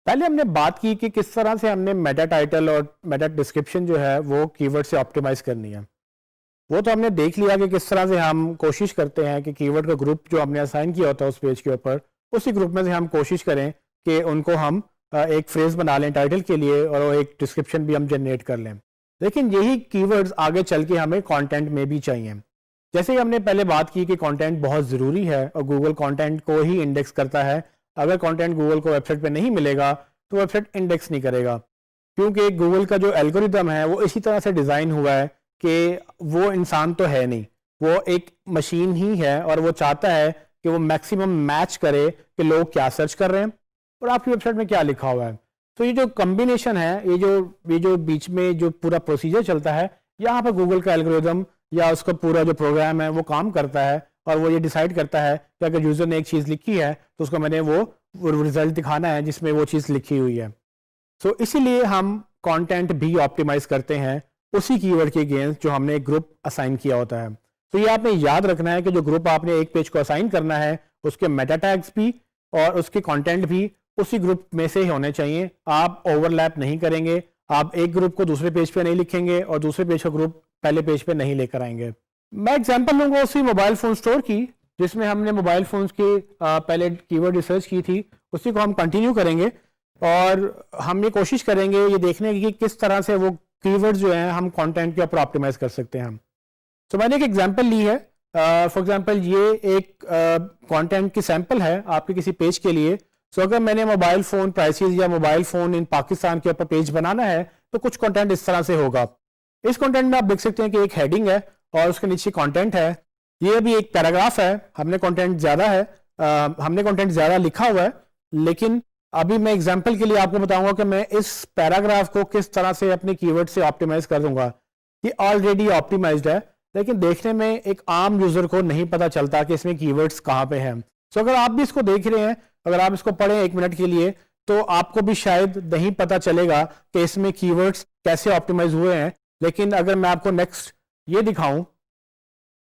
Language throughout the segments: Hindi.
पहले हमने बात की कि किस तरह से हमने मेटा टाइटल और मेटा डिस्क्रिप्शन जो है वो कीवर्ड से ऑप्टिमाइज करनी है। वो तो हमने देख लिया कि किस तरह से हम कोशिश करते हैं कि कीवर्ड का ग्रुप जो हमने असाइन किया होता है उस पेज के ऊपर, उसी ग्रुप में से हम कोशिश करें कि उनको हम एक फ्रेज बना लें टाइटल के लिए और वो एक डिस्क्रिप्शन भी हम जनरेट कर लें। लेकिन यही कीवर्ड्स आगे चल के हमें कंटेंट में भी चाहिए। जैसे ही हमने पहले बात की कि कंटेंट बहुत ज़रूरी है और गूगल कंटेंट को ही इंडेक्स करता है। अगर कंटेंट गूगल को वेबसाइट पे नहीं मिलेगा तो वेबसाइट इंडेक्स नहीं करेगा, क्योंकि गूगल का जो एल्गोरिदम है वो इसी तरह से डिज़ाइन हुआ है कि वो इंसान तो है नहीं, वो एक मशीन ही है और वो चाहता है कि वो मैक्सिमम मैच करे कि लोग क्या सर्च कर रहे हैं और आपकी वेबसाइट में क्या लिखा हुआ है। तो ये जो कम्बिनेशन है, ये जो बीच में जो पूरा प्रोसीजर चलता है, यहाँ पर गूगल का एल्गोरिदम या उसका पूरा जो प्रोग्राम है वो काम करता है और वो ये डिसाइड करता है कि अगर यूज़र ने एक चीज़ लिखी है तो उसको मैंने वो रिजल्ट दिखाना है जिसमें वो चीज़ लिखी हुई है। सो इसीलिए हम कंटेंट भी ऑप्टिमाइज करते हैं उसी कीवर्ड के अगेंस्ट जो हमने एक ग्रुप असाइन किया होता है। तो ये आपने याद रखना है कि जो ग्रुप आपने एक पेज को असाइन करना है उसके मेटा टैग्स भी और उसके कंटेंट भी उसी ग्रुप में से ही होने चाहिए। आप ओवरलैप नहीं करेंगे, आप एक ग्रुप को दूसरे पेज पे नहीं लिखेंगे और दूसरे पेज का ग्रुप पहले पेज पे नहीं लेकर आएंगे। मैं एग्जांपल लूंगा उसी मोबाइल फ़ोन स्टोर की, जिसमें हमने मोबाइल फ़ोन्स की पहले कीवर्ड रिसर्च की थी, उसी को हम कंटिन्यू करेंगे और हम ये कोशिश करेंगे ये देखने की कि किस तरह से वो कीवर्ड जो हैं हम कंटेंट के ऊपर ऑप्टिमाइज कर सकते हैं। तो मैंने एक एग्जांपल ली है। फॉर एग्जांपल ये एक कंटेंट की सैंपल है आपके किसी पेज के लिए। सो अगर मैंने मोबाइल फ़ोन प्राइसेस या मोबाइल फ़ोन इन पाकिस्तान के ऊपर पेज बनाना है तो कुछ कंटेंट इस तरह से होगा। इस कंटेंट में आप देख सकते हैं कि एक हेडिंग है और उसके नीचे कंटेंट है। ये भी एक पैराग्राफ है, हमने कंटेंट ज़्यादा है, हमने कंटेंट ज़्यादा लिखा हुआ है। लेकिन अभी मैं एग्जांपल के लिए आपको बताऊंगा कि मैं इस पैराग्राफ को किस तरह से अपने कीवर्ड से ऑप्टिमाइज कर दूंगा। ये ऑलरेडी ऑप्टिमाइज्ड है, लेकिन देखने में एक आम यूजर को नहीं पता चलता कि इसमें कीवर्ड्स कहाँ पे हैं। सो अगर आप भी इसको देख रहे हैं, अगर आप इसको पढ़ें 1 मिनट के लिए, तो आपको भी शायद नहीं पता चलेगा कि इसमें कीवर्ड्स कैसे ऑप्टिमाइज हुए हैं। लेकिन अगर मैं आपको नेक्स्ट ये दिखाऊं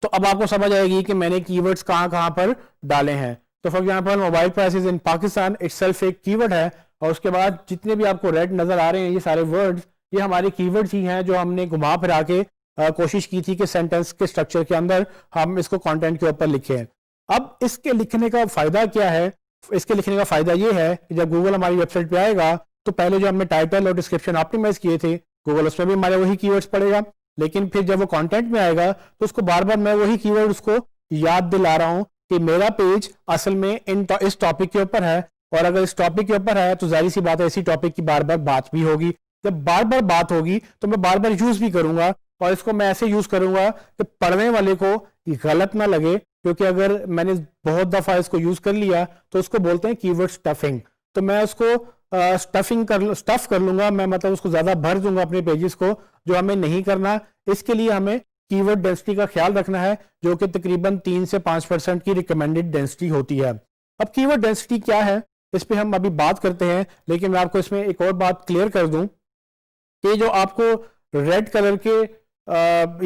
तो अब आपको समझ आएगी कि मैंने कीवर्ड्स कहाँ कहाँ पर डाले हैं। तो for example mobile prices in Pakistan itself एक कीवर्ड है और उसके बाद जितने भी आपको रेड नजर आ रहे हैं ये सारे वर्ड्स, ये हमारे कीवर्ड्स ही हैं जो हमने घुमा फिरा के कोशिश की थी कि सेंटेंस के स्ट्रक्चर के अंदर हम इसको कंटेंट के ऊपर लिखें। अब इसके लिखने का फायदा क्या है? इसके लिखने का फायदा ये है कि जब गूगल हमारी वेबसाइट पे आएगा तो पहले जो हमने टाइटल और डिस्क्रिप्शन ऑप्टिमाइज किए थे, गूगल उसमें भी हमारे वही कीवर्ड्स पड़ेगा। लेकिन फिर जब वो कंटेंट में आएगा तो उसको बार बार मैं वही कीवर्ड उसको याद दिला रहा हूं कि मेरा पेज असल में इस टॉपिक के ऊपर है और अगर इस टॉपिक के ऊपर है तो जाहिर सी बात है इसी टॉपिक की बार बार बात भी होगी। जब बार बार बात होगी तो मैं बार बार यूज भी करूंगा और इसको मैं ऐसे यूज करूंगा कि पढ़ने वाले को गलत ना लगे, क्योंकि अगर मैंने बहुत दफा इसको यूज कर लिया तो उसको बोलते हैं कीवर्ड स्टफिंग। तो मैं उसको स्टफ कर लूंगा, मैं मतलब उसको ज्यादा भर दूंगा अपने पेजेस को, जो हमें नहीं करना। इसके लिए हमें कीवर्ड डेंसिटी का ख्याल रखना है, जो कि तकरीबन 3 से 5% की रिकमेंडेड डेंसिटी होती है। अब कीवर्ड डेंसिटी क्या है इस पे हम अभी बात करते हैं, लेकिन मैं आपको इसमें एक और बात क्लियर कर दूं कि जो आपको रेड कलर के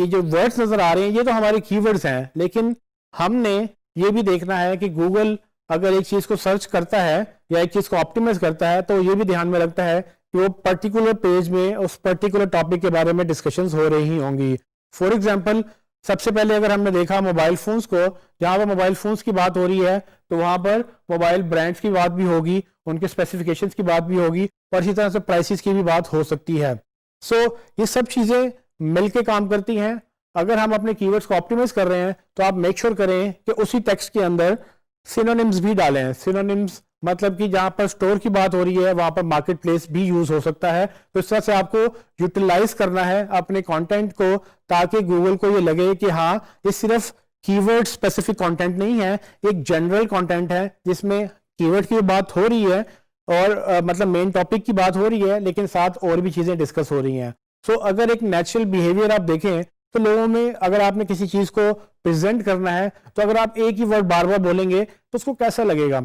ये जो वर्ड्स नजर आ रहे हैं ये तो हमारे कीवर्ड्स हैं, लेकिन हमने ये भी देखना है कि गूगल अगर एक चीज को सर्च करता है या एक चीज को ऑप्टिमाइज करता है तो ये भी ध्यान में रखता है कि वो पर्टिकुलर पेज में उस पर्टिकुलर टॉपिक के बारे में डिस्कशंस हो रही होंगी। फॉर एग्जांपल सबसे पहले अगर हमने देखा मोबाइल फोन्स को, जहां पर मोबाइल फोन्स की बात हो रही है तो वहां पर मोबाइल ब्रांड्स की बात भी होगी, उनके स्पेसिफिकेशंस की बात भी होगी और इसी तरह से प्राइसेस की भी बात हो सकती है। सो ये सब चीजें मिलके काम करती हैं। अगर हम अपने कीवर्ड्स को ऑप्टिमाइज कर रहे हैं तो आप मेक श्योर करें कि उसी टेक्स्ट के अंदर सिनोनिम्स भी डालें। सिनोनिम्स मतलब कि जहां पर स्टोर की बात हो रही है वहां पर मार्केट प्लेस भी यूज हो सकता है। तो इस तरह से आपको यूटिलाइज करना है अपने कंटेंट को, ताकि गूगल को ये लगे कि हाँ ये सिर्फ कीवर्ड स्पेसिफिक कंटेंट नहीं है, एक जनरल कंटेंट है जिसमें कीवर्ड की बात हो रही है और मतलब मेन टॉपिक की बात हो रही है, लेकिन साथ और भी चीजें डिस्कस हो रही हैं। सो अगर एक नेचुरल बिहेवियर आप देखें तो लोगों में अगर आपने किसी चीज को प्रेजेंट करना है तो अगर आप एक ही वर्ड बार बार बोलेंगे तो उसको कैसा लगेगा,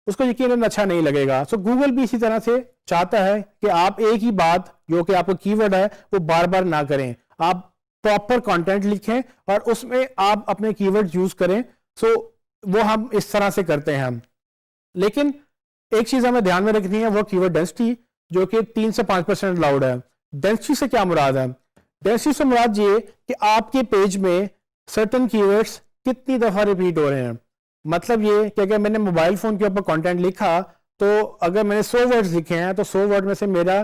उसको यकीनन अच्छा नहीं लगेगा। सो गूगल भी इसी तरह से चाहता है कि आप एक ही बात जो कि आपका कीवर्ड है वो बार बार ना करें, आप प्रॉपर कंटेंट लिखें और उसमें आप अपने कीवर्ड यूज करें। सो वो हम इस तरह से करते हैं हम। लेकिन एक चीज हमें ध्यान में रखनी है वो कीवर्ड डेंसिटी, जो कि 3 से 5% अलाउड है। डेंसिटी से क्या मुराद है? डेंसिटी से मुराद ये कि आपके पेज में सर्टेन कीवर्ड्स कितनी दफा रिपीट हो रहे हैं। मतलब ये कि अगर मैंने मोबाइल फोन के ऊपर कंटेंट लिखा, तो अगर मैंने 100 वर्ड्स लिखे हैं तो 100 वर्ड में से मेरा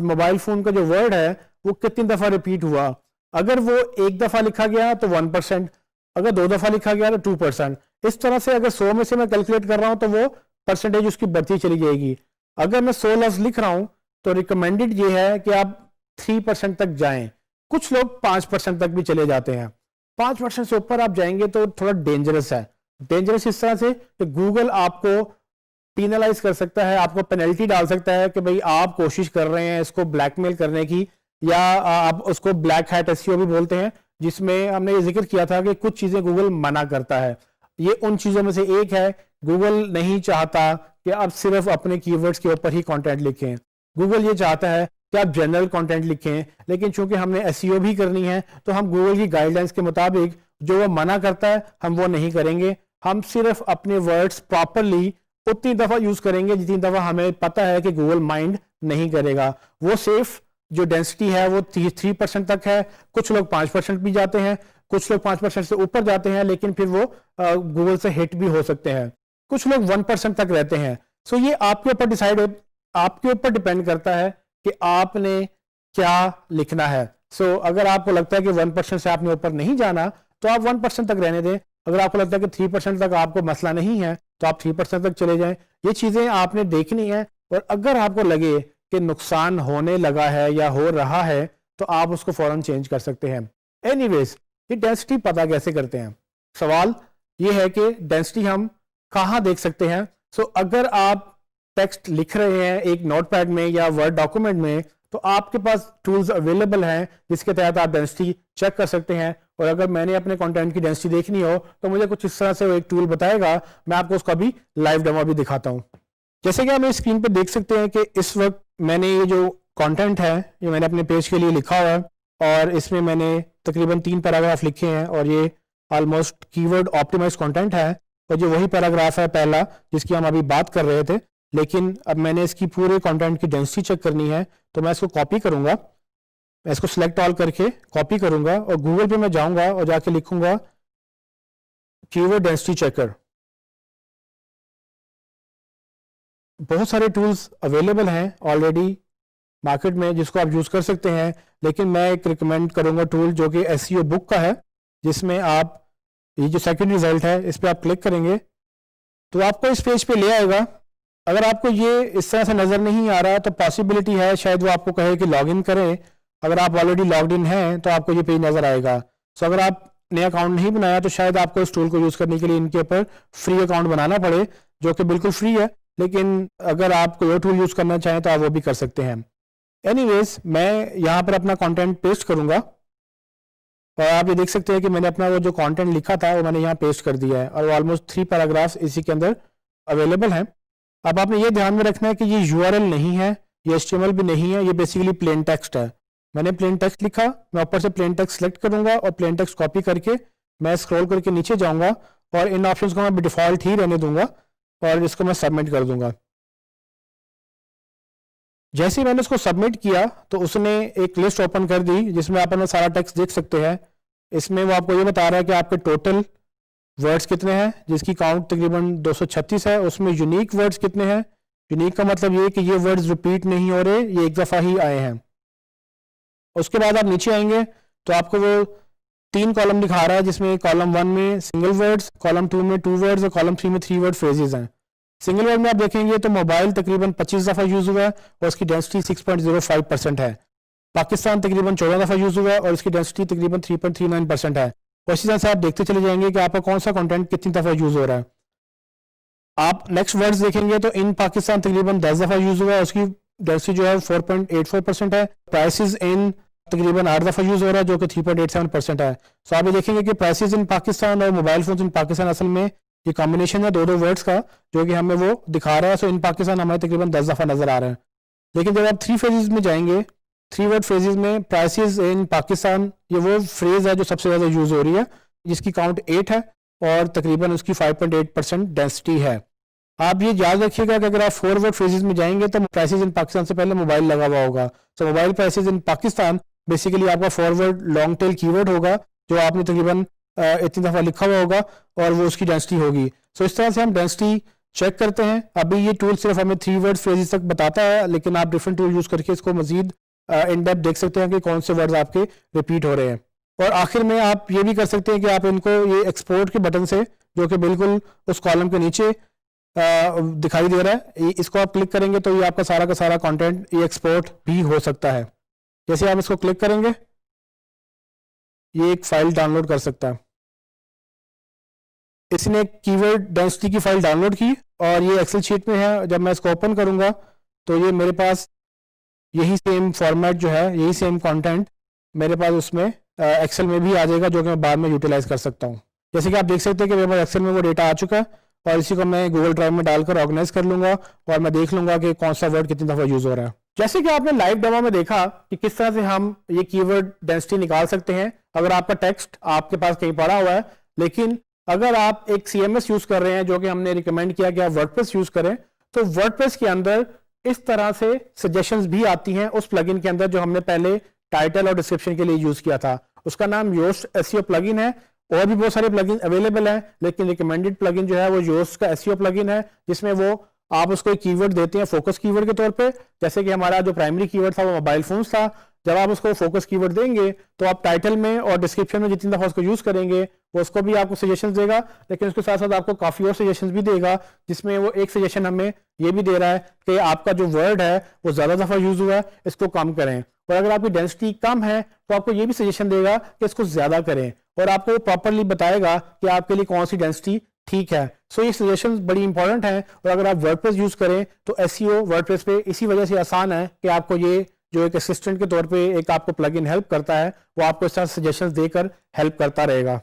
मोबाइल फोन का जो वर्ड है वो कितनी दफा रिपीट हुआ। अगर वो एक दफा लिखा गया तो 1%, अगर 2 दफा लिखा गया तो 2%। इस तरह से अगर 100 में से मैं कैलकुलेट कर रहा हूं तो वो परसेंटेज उसकी बढ़ती चली जाएगी। अगर मैं 100 लफ्ज लिख रहा हूं तो रिकमेंडेड ये है कि आप 3% तक जाएं। कुछ लोग 5% तक भी चले जाते हैं। 5% से ऊपर आप जाएंगे तो थोड़ा डेंजरस है। डेंजरस इस तरह से कि गूगल आपको पीनलाइज कर सकता है, आपको पेनल्टी डाल सकता है कि भाई आप कोशिश कर रहे हैं इसको ब्लैकमेल करने की, या आप उसको ब्लैक हैट एसईओ भी बोलते हैं, जिसमें हमने ये जिक्र किया था कि कुछ चीजें गूगल मना करता है। ये उन चीजों में से एक है। गूगल नहीं चाहता कि आप सिर्फ अपने कीवर्ड्स के ऊपर ही कंटेंट लिखें। गूगल ये चाहता है कि आप जनरल कंटेंट लिखें, लेकिन चूंकि हमने एसईओ भी करनी है तो हम गूगल की गाइडलाइंस के मुताबिक जो वो मना करता है हम वो नहीं करेंगे। हम सिर्फ अपने वर्ड्स प्रॉपरली उतनी दफा यूज करेंगे जितनी दफा हमें पता है कि गूगल माइंड नहीं करेगा। वो सेफ जो डेंसिटी है वो 3% तक है। कुछ लोग 5% भी जाते हैं, कुछ लोग 5% से ऊपर जाते हैं, लेकिन फिर वो गूगल से हिट भी हो सकते हैं। कुछ लोग 1% तक रहते हैं। सो ये आपके ऊपर आपके ऊपर डिपेंड करता है कि आपने क्या लिखना है। सो अगर आपको लगता है कि 1% से आपने ऊपर नहीं जाना तो आप 1% तक रहने दें। अगर आपको लगता है कि 3% तक आपको मसला नहीं है तो आप 3% तक चले जाएं। ये चीजें आपने देखनी है, और अगर आपको लगे कि नुकसान होने लगा है या हो रहा है तो आप उसको फौरन चेंज कर सकते हैं। एनीवेज, ये डेंसिटी पता कैसे करते हैं? सवाल ये है कि डेंसिटी हम कहाँ देख सकते हैं? सो अगर आप टेक्स्ट लिख रहे हैं एक नोटपैड में या वर्ड डॉक्यूमेंट में, तो आपके पास टूल्स अवेलेबल हैं जिसके तहत आप डेंसिटी चेक कर सकते हैं। और अगर मैंने अपने कंटेंट की डेंसिटी देखनी हो तो मुझे कुछ इस तरह से एक टूल बताएगा। मैं आपको उसका भी लाइव डेमो भी दिखाता हूं। जैसे कि आप स्क्रीन पर देख सकते हैं कि इस वक्त मैंने ये जो कंटेंट है ये मैंने अपने पेज के लिए लिखा हुआ है, और इसमें मैंने तकरीबन 3 पैराग्राफ लिखे हैं, और ये ऑलमोस्ट कीवर्ड ऑप्टिमाइज कंटेंट है। और जो वही पैराग्राफ है पहला जिसकी हम अभी बात कर रहे थे, लेकिन अब मैंने इसकी पूरे कंटेंट की डेंसिटी चेक करनी है तो मैं इसको कॉपी करूंगा। मैं इसको सिलेक्ट ऑल करके कॉपी करूंगा और गूगल पे मैं जाऊंगा और जाके लिखूंगा कीवर्ड डेंसिटी चेकर। बहुत सारे टूल्स अवेलेबल हैं ऑलरेडी मार्केट में जिसको आप यूज कर सकते हैं, लेकिन मैं एक रिकमेंड करूंगा टूल जो कि एसईओ बुक का है, जिसमें आप ये जो सेकंड रिजल्ट है इस पर आप क्लिक करेंगे तो आपको इस पेज पे ले आएगा। अगर आपको ये इस तरह से नजर नहीं आ रहा तो पॉसिबिलिटी है शायद वो आपको कहे कि लॉग इन करें। अगर आप ऑलरेडी लॉग्ड इन हैं तो आपको ये पेज नजर आएगा। सो अगर आप नया अकाउंट नहीं बनाया तो शायद आपको इस टूल को यूज करने के लिए इनके ऊपर फ्री अकाउंट बनाना पड़े, जो कि बिल्कुल फ्री है, लेकिन अगर आप कोई और टूल यूज करना चाहें तो आप वो भी कर सकते हैं। एनीवेज, मैं यहाँ पर अपना कंटेंट पेस्ट करूंगा और आप ये देख सकते हैं कि मैंने अपना वो जो कंटेंट लिखा था वो मैंने यहाँ पेस्ट कर दिया है, और ऑलमोस्ट 3 पैराग्राफ्स इसी के अंदर अवेलेबल हैं। अब आपने ये ध्यान में रखना है कि ये यूआरएल नहीं है, ये एचटीएमएल भी नहीं है, ये बेसिकली प्लेन टेक्स्ट है। मैंने प्लेन टेक्स्ट लिखा, मैं ऊपर से प्लेन टेक्स्ट सेलेक्ट करूंगा और प्लेन टेक्स्ट कॉपी करके मैं स्क्रॉल करके नीचे जाऊंगा और इन ऑप्शंस को मैं डिफॉल्ट ही रहने दूंगा और इसको मैं सबमिट कर दूंगा। जैसे ही मैंने इसको सबमिट किया तो उसने एक लिस्ट ओपन कर दी जिसमें आप अपना सारा टेक्स्ट देख सकते हैं। इसमें वो आपको ये बता रहा है कि आपके टोटल वर्ड्स कितने हैं, जिसकी काउंट तकरीबन 236 है। उसमें यूनिक वर्ड्स कितने हैं? यूनिक का मतलब ये कि ये वर्ड्स रिपीट नहीं हो रहे, ये एक दफ़ा ही आए हैं। उसके बाद आप नीचे आएंगे तो आपको वो 3 कॉलम दिखा रहा है, जिसमें कॉलम 1 में सिंगल वर्ड्स, कॉलम 2 में 2 वर्ड्स और कॉलम 3 में 3 वर्ड फ्रेजेस हैं। सिंगल वर्ड में आप देखेंगे तो मोबाइल तकरीबन 25 दफ़ा यूज हुआ है और उसकी डेंसिटी 6.05% है। पाकिस्तान तकरीबन 14 दफ़ा यूज हुआ है और इसकी डेंसिटी तकरीबन 3.39% है। और इसी तरह से आप देखते चले जाएंगे कि आपका कौन सा कंटेंट कितनी दफ़ा यूज हो रहा है। आप नेक्स्ट वर्ड्स देखेंगे तो इन पाकिस्तान तकरीबन 10 दफ़ा यूज हुआ है, उसकी डेंसिटी जो है 4.84% है। प्राइसेस इन तकरीबन 8 दफ़ा यूज हो रहा है जो कि 3.87% है। सो आप ये देखेंगे कि प्राइसेस इन पाकिस्तान और मोबाइल फोन इन पाकिस्तान असल में ये कॉम्बिनेशन है 2 वर्ड्स का जो कि हमें वो दिखा रहा है। सो इन पाकिस्तान हमें तकरीबन 10 दफ़ा नजर आ रहा है। लेकिन जब आप 3 फ्रेजेस में जाएंगे, 3 वर्ड फ्रेजेस में प्राइसेस इन पाकिस्तान ये वो फ्रेज है जो सबसे ज़्यादा यूज हो रही है, जिसकी काउंट 8 है और तकरीबन उसकी 5.8% डेंसिटी है। आप ये याद रखिएगा कि अगर आप फॉरवर्ड फ्रेजेस में जाएंगे तो प्राइसेस इन पाकिस्तान से पहले मोबाइल लगा हुआ होगा। तो mobile prices in Pakistan basically आपका फॉरवर्ड लॉन्ग टेल कीवर्ड होगा जो आपने तकरीबन इतनी दफ़ा लिखा हुआ होगा और वो उसकी डेंसिटी होगी। सो इस तरह से हम डेंसिटी चेक करते हैं। अभी ये टूल सिर्फ हमें 3 वर्ड फ्रेजेस तक बताता है, लेकिन आप डिफरेंट टूल यूज़ करके इसको मजीद इन डेप्थ देख सकते हैं कि कौन से वर्ड्स आपके रिपीट हो रहे हैं। और आखिर में आप ये भी कर सकते हैं कि आप इनको ये एक्सपोर्ट के बटन से, जो कि बिल्कुल उस कॉलम के नीचे दिखाई दे रहा है, इसको आप क्लिक करेंगे तो ये आपका सारा का सारा कंटेंट ये एक्सपोर्ट भी हो सकता है। जैसे आप इसको क्लिक करेंगे ये एक फाइल डाउनलोड कर सकता है। इसने कीवर्ड डेंसिटी की फाइल डाउनलोड की और ये एक्सेल शीट में है। जब मैं इसको ओपन करूंगा तो ये मेरे पास यही सेम फॉर्मेट जो है, यही सेम कंटेंट मेरे पास उसमें एक्सेल में भी आ जाएगा, जो कि मैं बाद में यूटिलाइज कर सकता हूँ। जैसे कि आप देख सकते हैं कि मेरे पास एक्सेल में वो डेटा आ चुका है और इसी को मैं गूगल ड्राइव में डालकर ऑर्गेनाइज कर लूंगा और मैं देख लूंगा कि कौन सा वर्ड कितनी दफ़ा यूज हो रहा है। जैसे कि आपने लाइव डेमो में देखा कि किस तरह से हम ये कीवर्ड डेंसिटी निकाल सकते हैं अगर आपका टेक्स्ट आपके पास कहीं पड़ा हुआ है। लेकिन अगर आप एक CMS यूज कर रहे हैं, जो कि हमने रिकमेंड किया कि आप वर्डप्रेस यूज करें, तो वर्डप्रेस के अंदर इस तरह से सजेशंस भी आती हैं उस प्लगइन के अंदर जो हमने पहले टाइटल और डिस्क्रिप्शन के लिए यूज किया था। उसका नाम योस्ट SEO प्लगइन है। और भी बहुत सारे प्लगइन अवेलेबल हैं, लेकिन रिकमेंडेड प्लगइन जो है वो योस्ट का SEO प्लगइन है, जिसमें वो आप उसको एक कीवर्ड देते हैं फोकस कीवर्ड के तौर पे। जैसे कि हमारा जो प्राइमरी कीवर्ड था वो मोबाइल फोन्स था। जब आप उसको फोकस कीवर्ड देंगे तो आप टाइटल में और डिस्क्रिप्शन में जितनी दफ़ा उसको यूज करेंगे वो उसको भी आपको सजेशंस देगा, लेकिन उसके साथ साथ आपको काफ़ी और सजेशंस भी देगा, जिसमें वो एक सजेशन हमें ये भी दे रहा है कि आपका जो वर्ड है वो ज़्यादा दफ़ा यूज हुआ है, इसको कम करें। और अगर आपकी डेंसिटी कम है तो आपको ये भी सजेशन देगा कि इसको ज़्यादा करें, और आपको वो प्रॉपरली बताएगा कि आपके लिए कौन सी डेंसिटी ठीक है। सो ये सजेशन बड़ी इंपॉर्टेंट हैं। और अगर आप वर्डप्रेस यूज़ करें तो SEO वर्डप्रेस पे इसी वजह से आसान है कि आपको ये जो एक असिस्टेंट के तौर पे एक आपको प्लगइन हेल्प करता है, वो आपको इस तरह सजेशंस देकर हेल्प करता रहेगा।